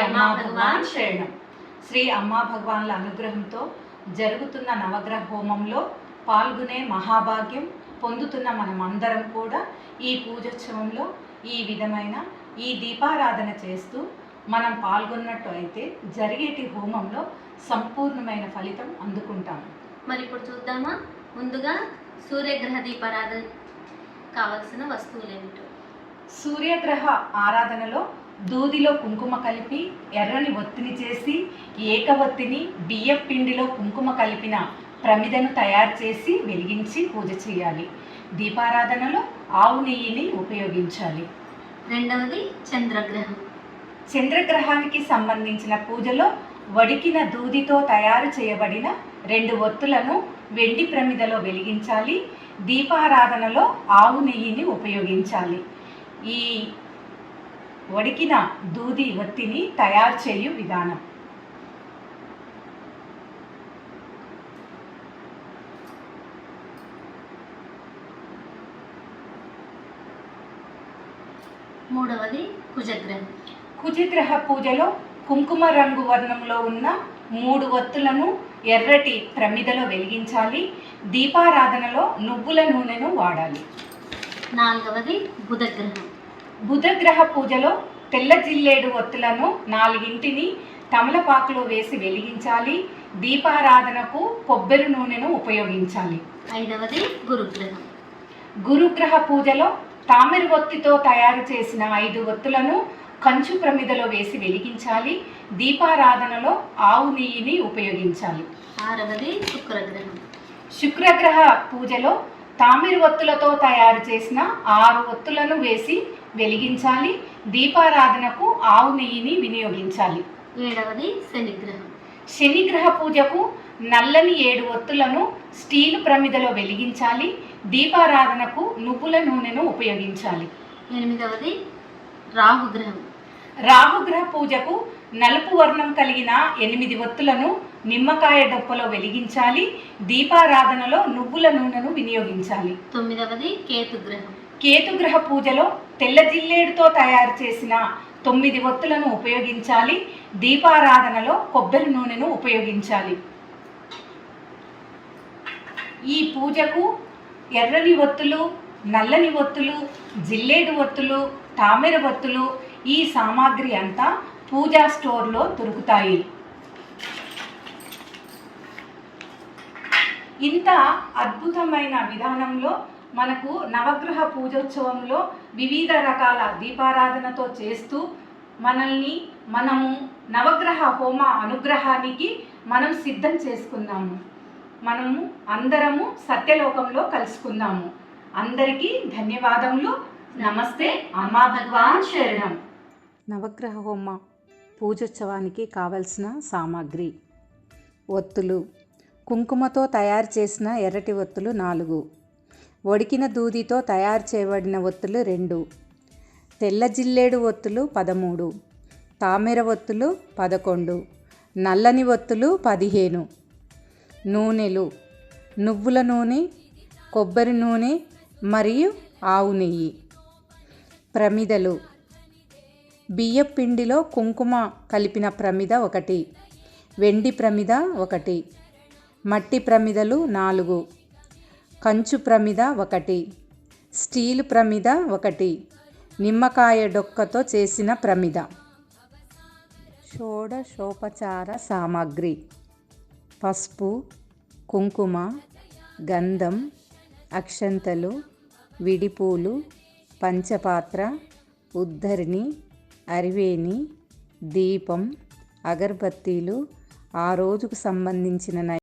అమ్మా భగవాన్ శరణం. శ్రీ అమ్మా భగవాన్ల అనుగ్రహంతో జరుగుతున్న నవగ్రహ హోమంలో పాల్గొనే మహాభాగ్యం పొందుతున్న మనమందరం కూడా ఈ పూజోత్సవంలో ఈ విధమైన ఈ దీపారాధన చేస్తూ మనం పాల్గొన్నట్టు అయితే జరిగేటి హోమంలో సంపూర్ణమైన ఫలితం అందుకుంటాం. మరి ఇప్పుడు చూద్దామా, ముందుగా సూర్యగ్రహ దీపారాధన కావలసిన వస్తువులు ఏమిటో. సూర్యగ్రహ ఆరాధనలో దూదిలో కుంకుమ కలిపి ఎర్రని ఒత్తిని చేసి ఏకవత్తిని బియ్యం పిండిలో కుంకుమ కలిపిన ప్రమిదను తయారు చేసి వెలిగించి పూజ చేయాలి. దీపారాధనలో ఆవు నెయ్యిని ఉపయోగించాలి. రెండవది చంద్రగ్రహం. చంద్రగ్రహానికి సంబంధించిన పూజలో వడికిన దూదితో తయారు చేయబడిన 2 ఒత్తులను వెండి ప్రమిదలో వెలిగించాలి. దీపారాధనలో ఆవు నెయ్యిని ఉపయోగించాలి. ఈ వడికిన దూది ఒత్తిని తయారు చేయు విధానం. మూడవది కుజగ్రహం. కుజగ్రహ పూజలో కుంకుమ రంగు వర్ణంలో ఉన్న 3 ఒత్తులను ఎర్రటి ప్రమిదలో వెలిగించాలి. దీపారాధనలో నువ్వుల నూనెను వాడాలి. నాలుగవది బుధగ్రహం. బుధగ్రహ పూజలో తెల్ల జిల్లేడు ఒత్తులను 4 తమలపాకులో వేసి వెలిగించాలి. దీపారాధనకు కొబ్బరి నూనెను ఉపయోగించాలి. ఐదవది గురుగ్రహం. గురుగ్రహ పూజలో తామర ఒత్తితో తయారు చేసిన 5 ఒత్తులను కంచు ప్రమిదలో వేసి వెలిగించాలి. దీపారాధనలో ఆవు నెయ్యిని ఉపయోగించాలి. ఆరవది శుక్రగ్రహం. శుక్రగ్రహ పూజలో తామర ఒత్తులతో తయారు చేసిన 6 ఒత్తులను వేసి వెలిగించాలి. దీపారాధనకు ఆవు నెయ్యిని వినియోగించాలి. ఏడవది శనిగ్రహం. శనిగ్రహ పూజకు నల్లని 7 ఒత్తులను స్టీలు ప్రమిదలో వెలిగించాలి. దీపారాధనకు నువ్వుల నూనెను ఉపయోగించాలి. ఎనిమిదవది రాహుగ్రహం. రాహుగ్రహ పూజకు నలుపు వర్ణం కలిగిన 8 ఒత్తులను నిమ్మకాయ డొప్పలో వెలిగించాలి. దీపారాధనలో నువ్వుల నూనెను వినియోగించాలి. తొమ్మిదవది కేతుగ్రహం. కేతుగ్రహ పూజలో తెల్ల జిల్లేడుతో తయారు చేసిన 9 ఒత్తులను ఉపయోగించాలి. దీపారాధనలో కొబ్బరి నూనెను ఉపయోగించాలి. ఈ పూజకు ఎర్రని ఒత్తులు, నల్లని ఒత్తులు, జిల్లేడు ఒత్తులు, తామర ఒత్తులు ఈ సామాగ్రి అంతా పూజా స్టోర్లో దొరుకుతాయి. ఇంత అద్భుతమైన విధానంలో మనకు నవగ్రహ పూజోత్సవంలో వివిధ రకాల దీపారాధనతో చేస్తూ మనము నవగ్రహ హోమ అనుగ్రహానికి మనం సిద్ధం చేసుకుందాము. మనము అందరము సత్యలోకంలో కలుసుకుందాము. అందరికీ ధన్యవాదములు. నమస్తే. అమ్మా భగవాన్ శరణం. నవగ్రహ హోమ పూజోత్సవానికి కావలసిన సామాగ్రి: ఒత్తులు, కుంకుమతో తయారు చేసిన ఎర్రటి ఒత్తులు 4, వడికిన దూదితో తయారు చేయబడిన ఒత్తులు 2, తెల్ల జిల్లేడు ఒత్తులు 13, తామర ఒత్తులు 11, నల్లని ఒత్తులు 15, నూనెలు, నువ్వుల నూనె, కొబ్బరి నూనె మరియు ఆవు నెయ్యి. ప్రమిదలు: బియ్యం పిండిలో కుంకుమ కలిపిన ప్రమిద 1, వెండి ప్రమిద 1, మట్టి ప్రమిదలు 4, కంచు ప్రమిద 1, స్టీలు ప్రమిద 1, నిమ్మకాయ డొక్కతో చేసిన ప్రమిద. షోడశోపచార సామాగ్రి: పసుపు, కుంకుమ, గంధం, అక్షంతలు, విడిపూలు, పంచపాత్ర, ఉద్ధరిణి, అరివేణి, దీపం, అగరబత్తీలు, ఆ రోజుకు సంబంధించిన